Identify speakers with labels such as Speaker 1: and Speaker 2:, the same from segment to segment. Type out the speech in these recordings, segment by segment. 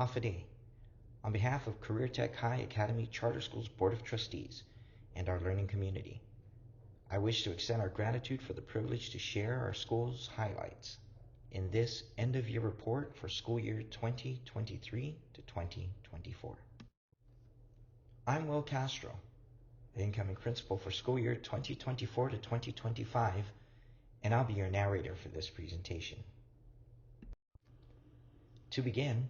Speaker 1: Hafa on behalf of Career Tech High Academy Charter School's Board of Trustees and our learning community. I wish to extend our gratitude for the privilege to share our school's highlights in this end-of-year report for school year 2023 to 2024. I'm Will Castro, the incoming principal for school year 2024 to 2025, and I'll be your narrator for this presentation. To begin,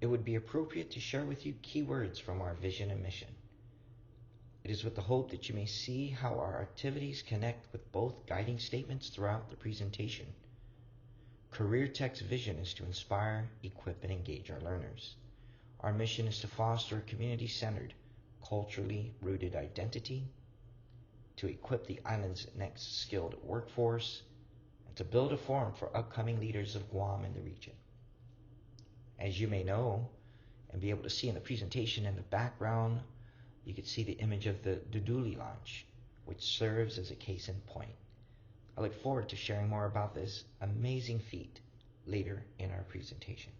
Speaker 1: it would be appropriate to share with you key words from our vision and mission. It is with the hope that you may see how our activities connect with both guiding statements throughout the presentation. Career Tech's vision is to inspire, equip, and engage our learners. Our mission is to foster a community-centered, culturally rooted identity, to equip the island's next skilled workforce, and to build a forum for upcoming leaders of Guam and the region. As you may know and be able to see in the presentation in the background, you can see the image of the Duduli launch, which serves as a case in point. I look forward to sharing more about this amazing feat later in our presentation.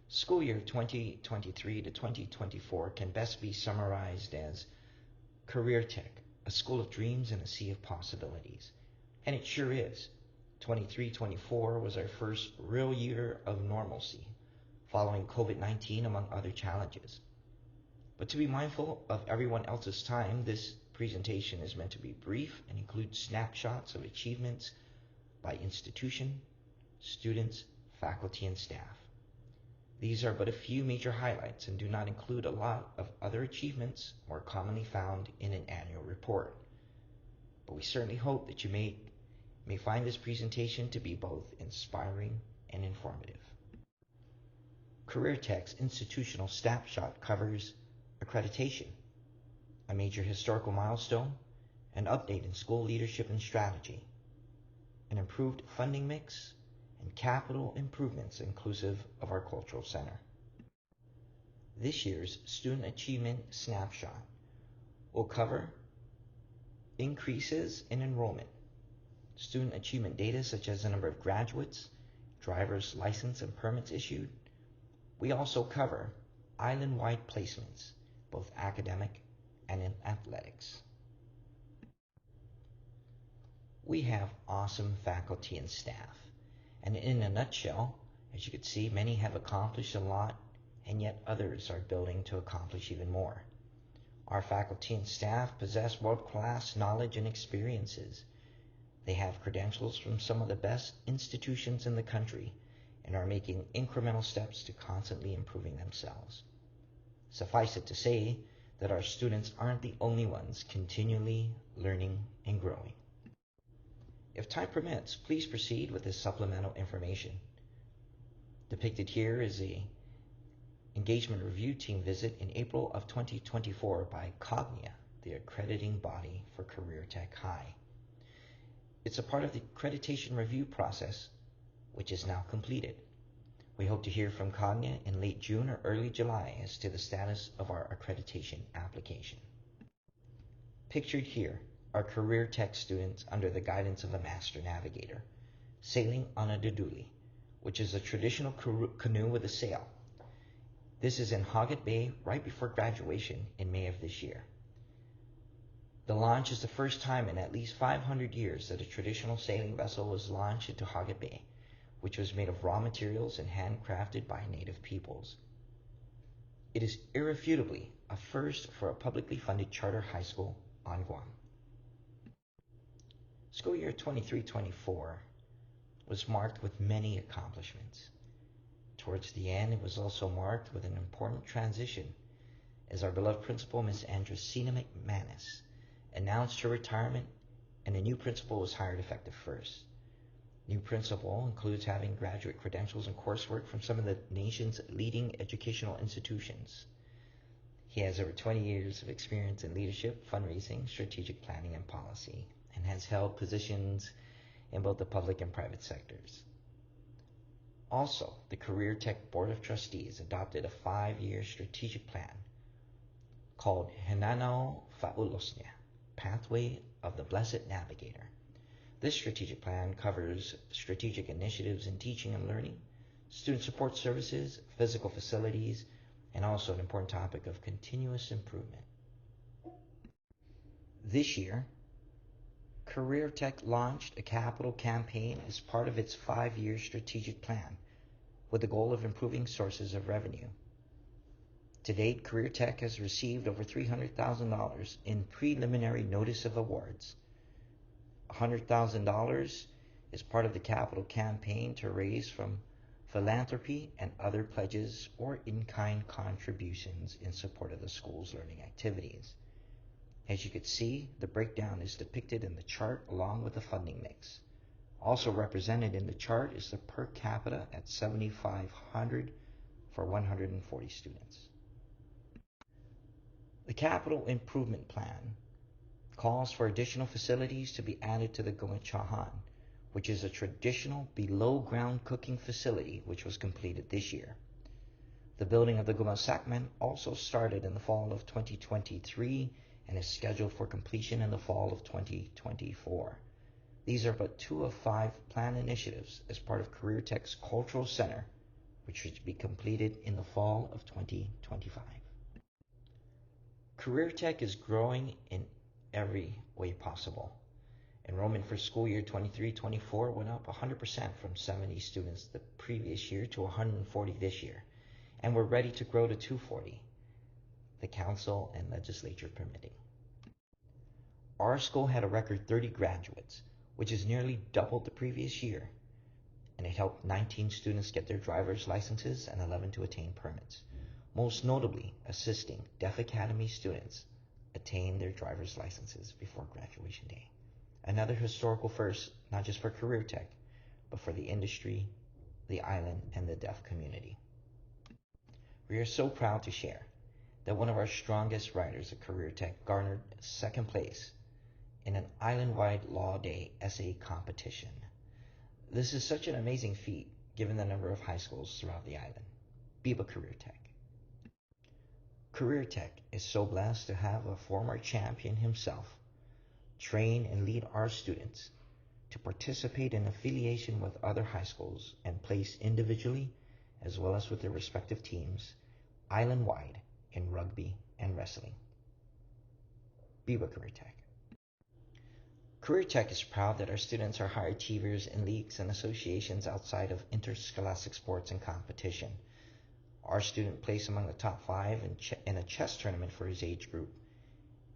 Speaker 1: School year 2023 to 2024 can best be summarized as Career Tech, a school of dreams and a sea of possibilities. And it sure is. 23-24 was our first real year of normalcy, following COVID-19 among other challenges. But to be mindful of everyone else's time, this presentation is meant to be brief and include snapshots of achievements by institution, students, faculty, and staff. These are but a few major highlights and do not include a lot of other achievements more commonly found in an annual report. But we certainly hope that you may find this presentation to be both inspiring and informative. Career Tech's institutional snapshot covers accreditation, a major historical milestone, an update in school leadership and strategy, an improved funding mix, and capital improvements inclusive of our cultural center. This year's Student Achievement Snapshot will cover increases in enrollment, student achievement data such as the number of graduates, driver's license and permits issued. We also cover island-wide placements, both academic and in athletics. We have awesome faculty and staff, and in a nutshell, as you can see, many have accomplished a lot, and yet others are building to accomplish even more. Our faculty and staff possess world-class knowledge and experiences. They have credentials from some of the best institutions in the country and are making incremental steps to constantly improving themselves. Suffice it to say that our students aren't the only ones continually learning and growing. If time permits, please proceed with this supplemental information. Depicted here is a engagement review team visit in April of 2024 by Cognia, the accrediting body for Career Tech High. It's a part of the accreditation review process, which is now completed. We hope to hear from Cognia in late June or early July as to the status of our accreditation application. Pictured here are Career Tech students under the guidance of a master navigator, sailing on a Duduli, which is a traditional canoe with a sail. This is in Hogget Bay right before graduation in May of this year. The launch is the first time in at least 500 years that a traditional sailing vessel was launched into Hogget Bay, which was made of raw materials and handcrafted by native peoples. It is irrefutably a first for a publicly funded charter high school on Guam. School year 23-24 was marked with many accomplishments. Towards the end, it was also marked with an important transition as our beloved principal, Ms. Andresina McManus, announced her retirement and a new principal was hired effective first. New principal includes having graduate credentials and coursework from some of the nation's leading educational institutions. He has over 20 years of experience in leadership, fundraising, strategic planning, and policy, and has held positions in both the public and private sectors. Also, the Career Tech Board of Trustees adopted a 5-year strategic plan called Hinanao Fa'ulosnia, Pathway of the Blessed Navigator. This strategic plan covers strategic initiatives in teaching and learning, student support services, physical facilities, and also an important topic of continuous improvement. This year, Career Tech launched a capital campaign as part of its 5-year strategic plan with the goal of improving sources of revenue. To date, Career Tech has received over $300,000 in preliminary notice of awards. $100,000 is part of the capital campaign to raise from philanthropy and other pledges or in-kind contributions in support of the school's learning activities. As you can see, the breakdown is depicted in the chart along with the funding mix. Also represented in the chart is the per capita at $7,500 for 140 students. The Capital Improvement Plan calls for additional facilities to be added to the Guam, which is a traditional below-ground cooking facility which was completed this year. The building of the Guam also started in the fall of 2023 and is scheduled for completion in the fall of 2024. These are but 2 of 5 planned initiatives as part of Career Tech's Cultural Center, which should be completed in the fall of 2025. Career Tech is growing in every way possible. Enrollment for school year 23-24 went up 100% from 70 students the previous year to 140 this year, and we're ready to grow to 240, the council and legislature permitting. Our school had a record 30 graduates, which is nearly double the previous year, and it helped 19 students get their driver's licenses and 11 to attain permits, most notably assisting Deaf Academy students attain their driver's licenses before graduation day. Another historical first, not just for Career Tech, but for the industry, the island, and the deaf community. We are so proud to share that one of our strongest writers at Career Tech garnered 2nd place in an island-wide Law Day essay competition. This is such an amazing feat given the number of high schools throughout the island. Viva Career Tech. Career Tech is so blessed to have a former champion himself train and lead our students to participate in affiliation with other high schools and place individually as well as with their respective teams island-wide in rugby and wrestling. Viva Career Tech. Career Tech is proud that our students are high achievers in leagues and associations outside of interscholastic sports and competition. Our student placed among the top 5 in a chess tournament for his age group.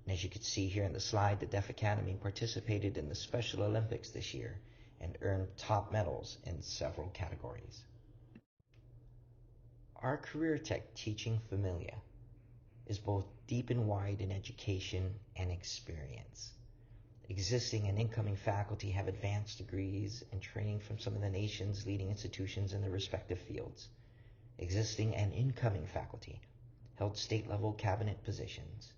Speaker 1: And as you can see here in the slide, the Deaf Academy participated in the Special Olympics this year and earned top medals in several categories. Our Career Tech teaching familia is both deep and wide in education and experience. Existing and incoming faculty have advanced degrees and training from some of the nation's leading institutions in their respective fields. Existing and incoming faculty held state-level cabinet positions.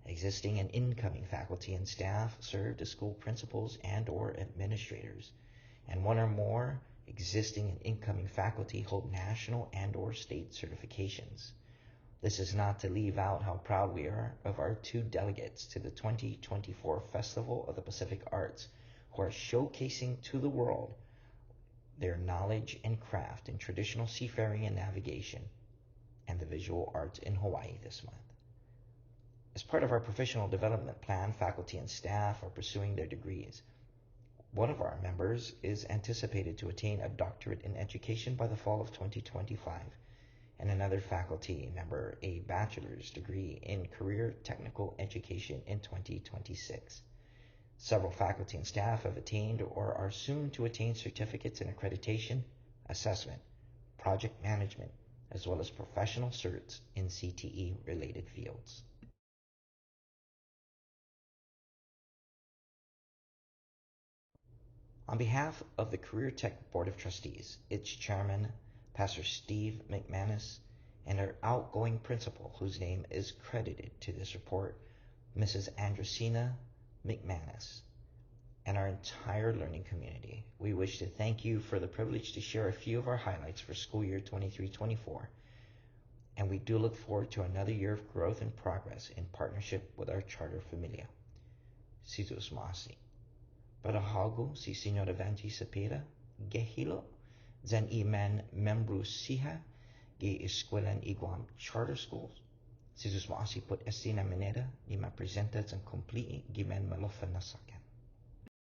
Speaker 1: Existing and incoming faculty and staff served as school principals and/or administrators, and 1 or more existing and incoming faculty hold national and/or state certifications. This is not to leave out how proud we are of our 2 delegates to the 2024 Festival of the Pacific Arts, who are showcasing to the world their knowledge and craft in traditional seafaring and navigation and the visual arts in Hawaii this month. As part of our professional development plan, faculty and staff are pursuing their degrees. One of our members is anticipated to attain a doctorate in education by the fall of 2025, and another faculty member a bachelor's degree in career technical education in 2026. Several faculty and staff have attained or are soon to attain certificates in accreditation, assessment, project management, as well as professional certs in CTE-related fields. On behalf of the Career Tech Board of Trustees, its chairman, Pastor Steve McManus, and our outgoing principal, whose name is credited to this report, Mrs. Andresina McManus, and our entire learning community, we wish to thank you for the privilege to share a few of our highlights for school year 23-24, and we do look forward to another year of growth and progress in partnership with our charter familia. Situs Masi. Para hago si Senora Vanji Sapira, Gehilo, Zan iman membro siha gi eskwelahan i Guam charter schools. Si sus maasipot esti na manera di mapresenta zan complete gimen malofan na sakyan.